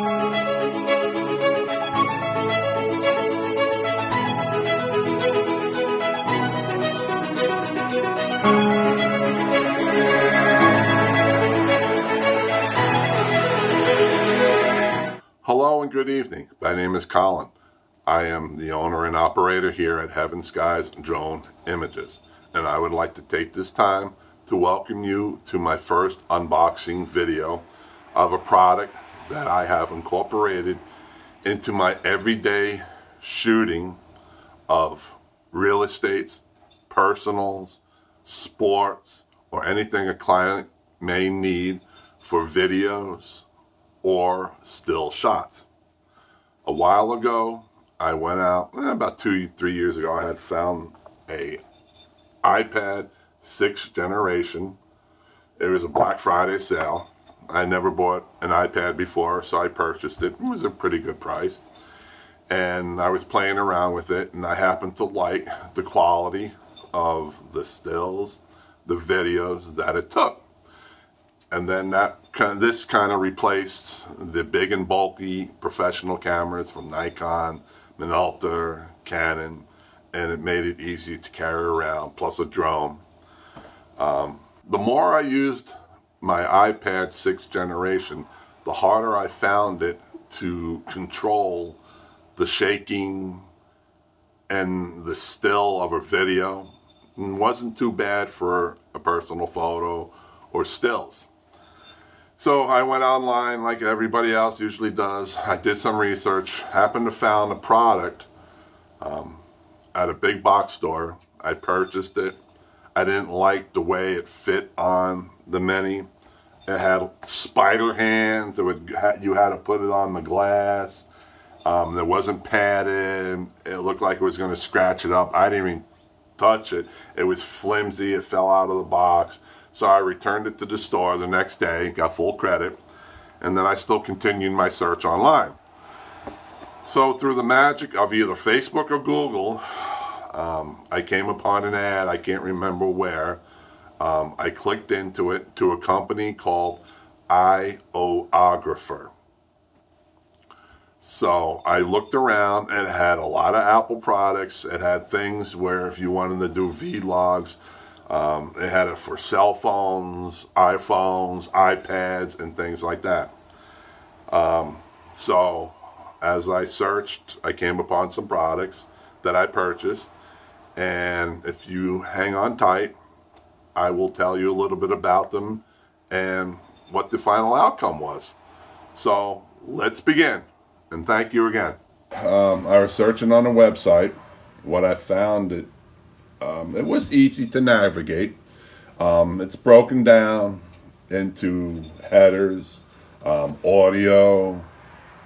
Hello and good evening. My name is Colin. I am the owner and operator here at Heaven Skies Drone Images, and I would like to take this time to welcome you to my first unboxing video of a product that I have incorporated into my everyday shooting of real estates, personals, sports, or anything a client may need for videos or still shots. A while ago, I went out, about 2-3 years ago, I had found a iPad 6th generation. It was a Black Friday sale. I never bought an iPad before, so I purchased it. It was a pretty good price. And I was playing around with it, and I happened to like the quality of the stills, the videos that it took. And then this kind of replaced the big and bulky professional cameras from Nikon, Minolta, Canon, and it made it easy to carry around, plus a drone. The more I used my iPad 6th generation, the harder I found it to control the shaking and the still of a video. It wasn't too bad for a personal photo or stills. So I went online like everybody else usually does. I did some research, happened to found a product at a big box store. I purchased it. I didn't like the way it fit on the Mini. It had spider hands. You had to put it on the glass. It wasn't padded. It looked like it was going to scratch it up. I didn't even touch it. It was flimsy. It fell out of the box. So I returned it to the store the next day, got full credit, and then I still continued my search online. So through the magic of either Facebook or Google, I came upon an ad, I can't remember where. I clicked into it, to a company called Iographer. So I looked around, and it had a lot of Apple products. It had things where if you wanted to do vlogs, it had it for cell phones, iPhones, iPads, and things like that. So as I searched, I came upon some products that I purchased, and if you hang on tight, I will tell you a little bit about them and what the final outcome was. So let's begin, and thank you again. I was searching on the website. What I found, it was easy to navigate. It's broken down into headers, audio,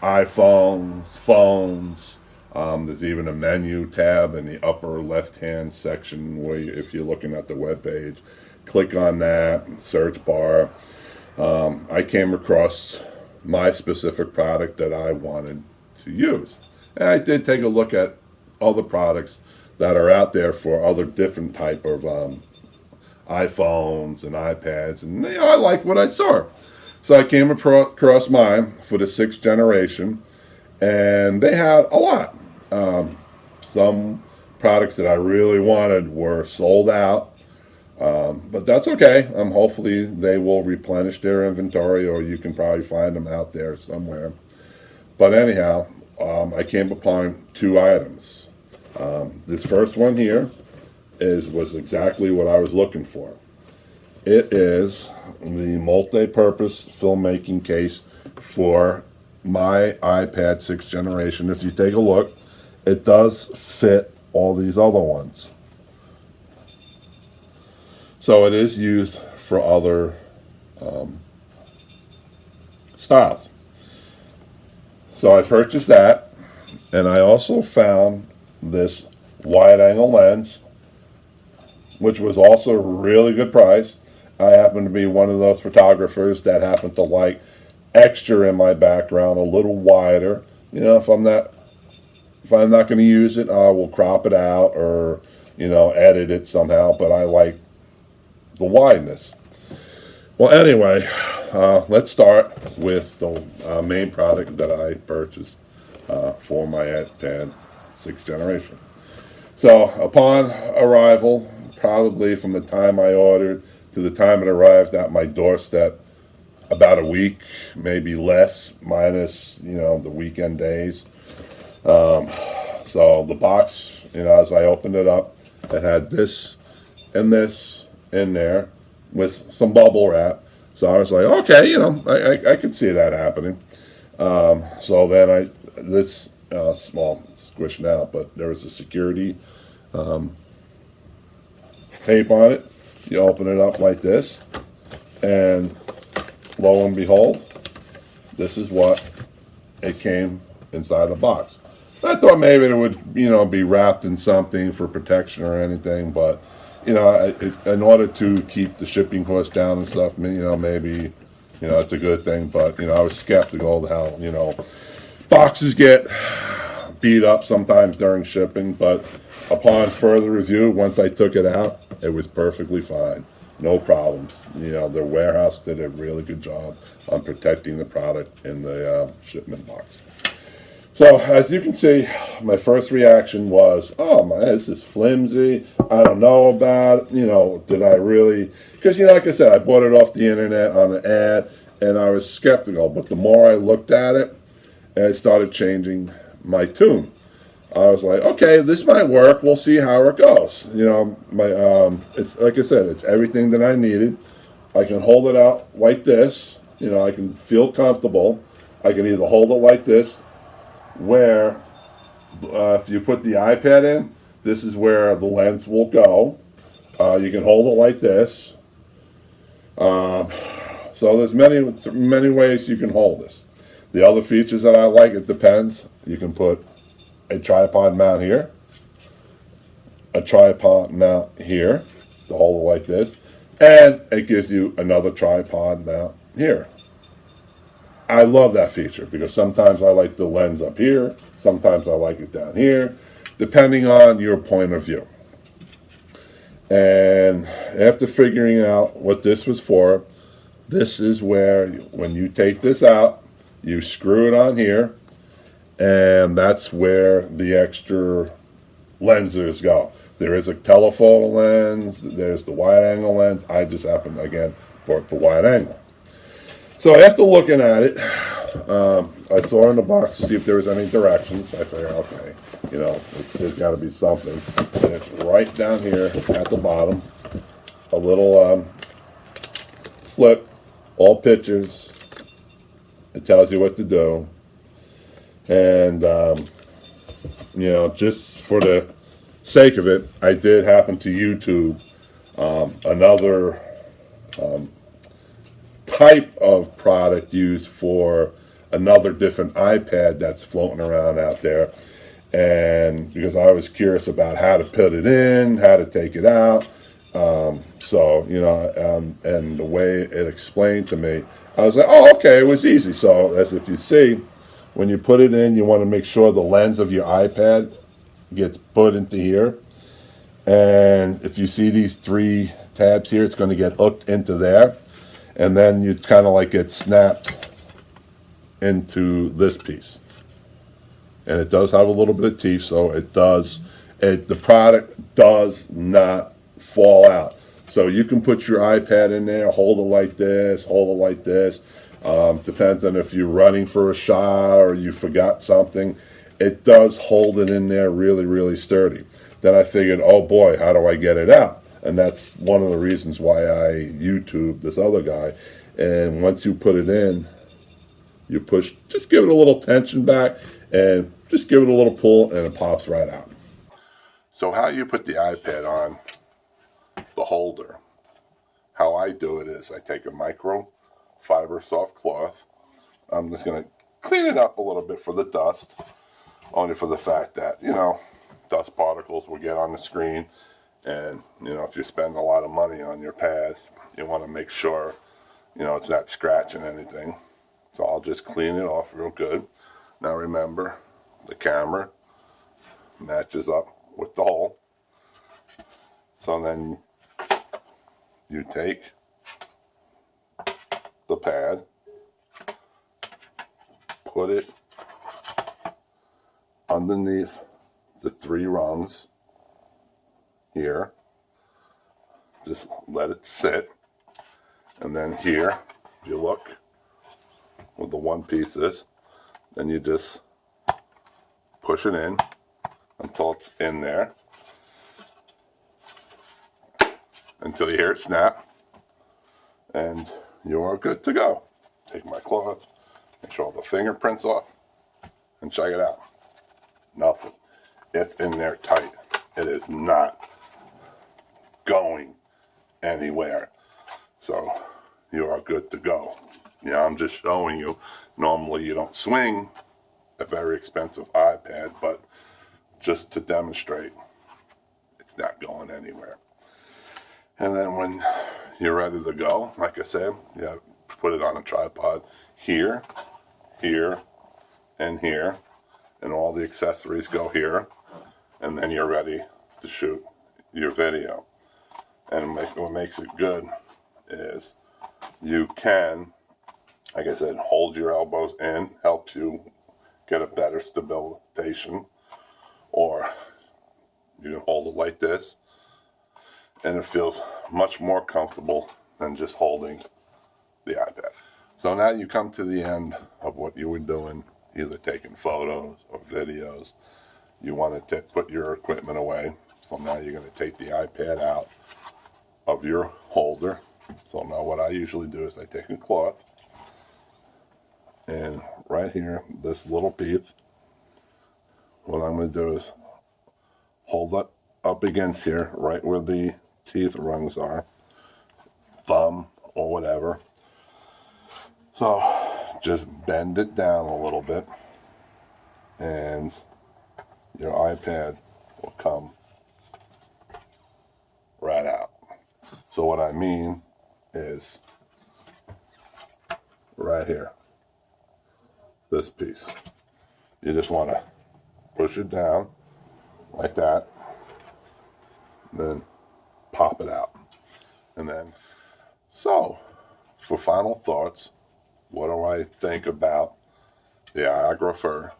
iPhones, phones. There's even a menu tab in the upper left-hand section where if you're looking at the web page, click on that, search bar. I came across my specific product that I wanted to use. And I did take a look at other products that are out there for other different type of iPhones and iPads, and I like what I saw. So I came across mine for the 6th generation, and they had a lot. Some products that I really wanted were sold out, but that's okay. Hopefully they will replenish their inventory, or you can probably find them out there somewhere. But anyhow, I came upon 2 items. This first one here was exactly what I was looking for. It is the multi-purpose filmmaking case for my iPad 6th generation. If you take a look, it does fit all these other ones. So it is used for other styles. So I purchased that, and I also found this wide angle lens, which was also a really good price. I happen to be one of those photographers that happen to like extra in my background, a little wider. If I'm not going to use it, I will crop it out or edit it somehow, but I like the wideness. Well, anyway, let's start with the main product that I purchased for my iPad 6th generation. So, upon arrival, probably from the time I ordered to the time it arrived at my doorstep, about a week, maybe less, minus, the weekend days. So the box, as I opened it up, it had this and this in there with some bubble wrap. So I was like, okay, I could see that happening. So then this small squished out, but there was a security tape on it. You open it up like this, and lo and behold, this is what it came inside the box. I thought maybe it would, be wrapped in something for protection or anything, but, in order to keep the shipping costs down and stuff, maybe, it's a good thing. But, I was skeptical of how, boxes get beat up sometimes during shipping. But upon further review, once I took it out, it was perfectly fine. No problems. Their warehouse did a really good job on protecting the product in the shipment box. So, as you can see, my first reaction was, oh, this is flimsy. I don't know about it. Did I really? Because, like I said, I bought it off the internet on an ad, and I was skeptical. But the more I looked at it, I started changing my tune. I was like, okay, this might work. We'll see how it goes. It's like I said, it's everything that I needed. I can hold it out like this. I can feel comfortable. I can either hold it like this, where if you put the iPad in, this is where the lens will go. You can hold it like this. So there's many ways you can hold this. The other features that I like, it depends. You can put a tripod mount here, a tripod mount here to hold it like this, and it gives you another tripod mount here. I love that feature because sometimes I like the lens up here, sometimes I like it down here, depending on your point of view. And after figuring out what this was for, this is where when you take this out, you screw it on here, and that's where the extra lenses go. There is a telephoto lens, there's the wide angle lens. I just happen, again, bought the wide angle. So after looking at it, I saw in the box to see if there was any directions. I figured, okay, there's got to be something. And it's right down here at the bottom, a little slip, all pictures. It tells you what to do. And, just for the sake of it, I did happen to YouTube another type of product used for another different iPad that's floating around out there. And because I was curious about how to put it in, how to take it out. And the way it explained to me, I was like, oh, okay, it was easy. So as if you see, when you put it in, you want to make sure the lens of your iPad gets put into here. And if you see these 3 tabs here, it's going to get hooked into there. And then you kind of like get snapped into this piece. And it does have a little bit of teeth, so the product does not fall out. So you can put your iPad in there, hold it like this, hold it like this. Depends on if you're running for a shot or you forgot something. It does hold it in there really, really sturdy. Then I figured, oh boy, how do I get it out? And that's one of the reasons why I YouTube this other guy. And once you put it in, you push, just give it a little tension back and just give it a little pull and it pops right out. So how you put the iPad on the holder, how I do it is I take a microfiber soft cloth. I'm just going to clean it up a little bit for the dust, only for the fact that, dust particles will get on the screen. And, if you spend a lot of money on your pad, you want to make sure, it's not scratching anything. So I'll just clean it off real good. Now remember, the camera matches up with the hole. So then you take the pad, put it underneath the 3 rungs here. Just let it sit. And then here, if you look with the one pieces, then you just push it in until it's in there, until you hear it snap, and you are good to go. Take my cloth, make sure all the fingerprints off, and check it out. Nothing. It's in there tight. It is not going anywhere. So you are good to go. I'm just showing you. Normally you don't swing a very expensive iPad, but just to demonstrate, it's not going anywhere. And then when you're ready to go, like I said, you put it on a tripod here, here, and here, and all the accessories go here, and then you're ready to shoot your video. And what makes it good is you can, like I said, hold your elbows in, helps you get a better stabilization, or you can hold it like this, and it feels much more comfortable than just holding the iPad. So now you come to the end of what you were doing, either taking photos or videos. You want to put your equipment away. So now you're going to take the iPad out of your holder. So now what I usually do is I take a cloth, and right here, this little piece, what I'm going to do is hold it up against here, right where the teeth rungs are, thumb or whatever. So just bend it down a little bit, and your iPad will come right out. So what I mean is right here, this piece. You just want to push it down like that, then pop it out. And then, so for final thoughts, what do I think about the Iographer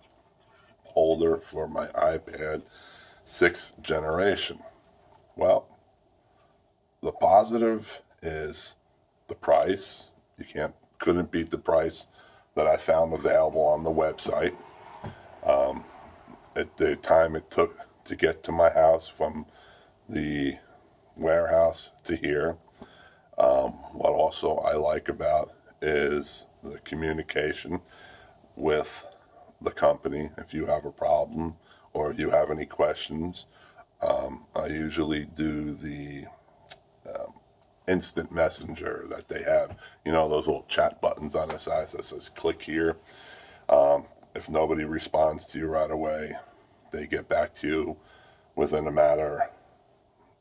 holder for my iPad 6th generation? Well, the positive is the price. You couldn't beat the price that I found available on the website. At the time it took to get to my house from the warehouse to here. What also I like about is the communication with the company. If you have a problem or if you have any questions, I usually do the instant messenger that they have. Those little chat buttons on the side that says click here. If nobody responds to you right away, they get back to you within a matter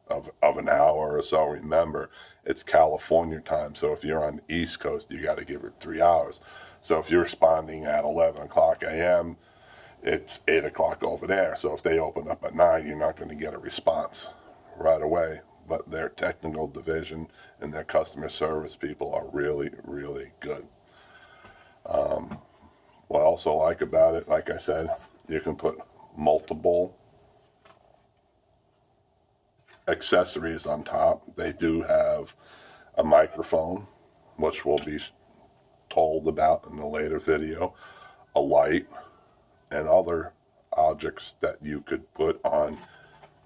of an hour or so. Remember, it's California time, so if you're on the East Coast, you got to give it 3 hours. So if you're responding at 11 o'clock a.m., it's 8 o'clock over there. So if they open up at 9, you're not going to get a response right away. But their technical division and their customer service people are really, really good. What I also like about it, like I said, you can put multiple accessories on top. They do have a microphone, which we'll be told about in a later video, a light, and other objects that you could put on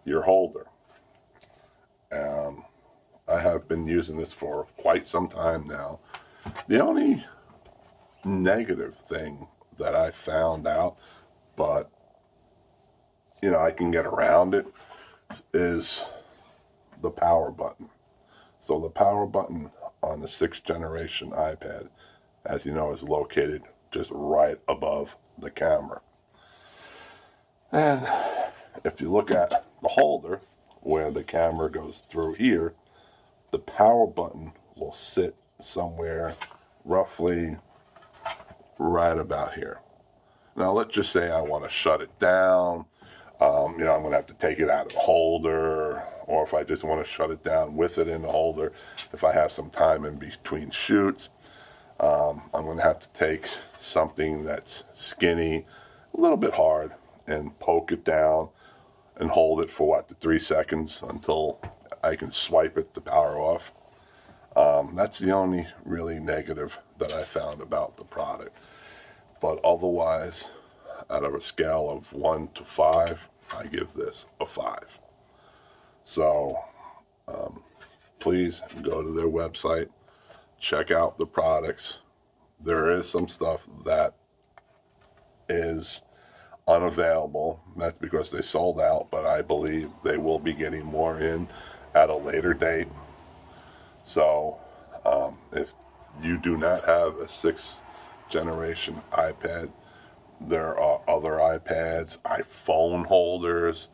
your holder. I have been using this for quite some time now. The only negative thing that I found out, but I can get around it, is the power button. So the power button on the 6th generation iPad, as you know, is located just right above the camera. And if you look at the holder where the camera goes through here, the power button will sit somewhere roughly right about here. Now let's just say I want to shut it down. I'm going to have to take it out of the holder, or if I just want to shut it down with it in the holder, if I have some time in between shoots. I'm going to have to take something that's skinny, a little bit hard, and poke it down and hold it for the 3 seconds until I can swipe it to power off. That's the only really negative that I found about the product. But otherwise, out of a scale of 1 to 5, I give this a 5. So please go to their website, check out the products. There is some stuff that is unavailable. That's because they sold out, but I believe they will be getting more in at a later date. So if you do not have a 6th generation iPad, there are other iPads, iPhone holders.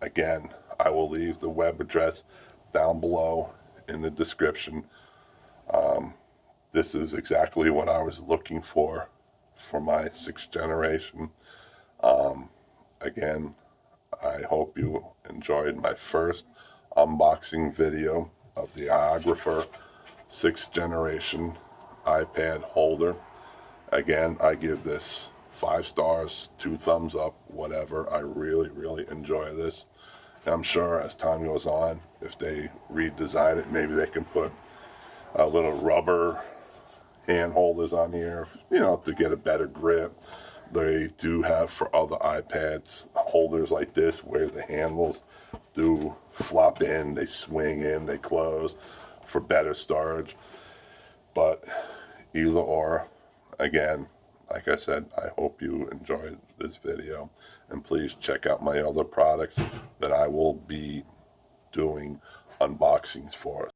Again, I will leave the web address down below in the description. This is exactly what I was looking for my 6th generation. Again, I hope you enjoyed my first unboxing video of the Iographer 6th generation iPad holder. Again, I give this 5 stars, 2 thumbs up, whatever. I really, really enjoy this. And I'm sure as time goes on, if they redesign it, maybe they can put a little rubber hand holders on here, to get a better grip. They do have for other iPads holders like this where the handles do flop in, they swing in, they close for better storage. But either or, again, like I said, I hope you enjoyed this video, and please check out my other products that I will be doing unboxings for.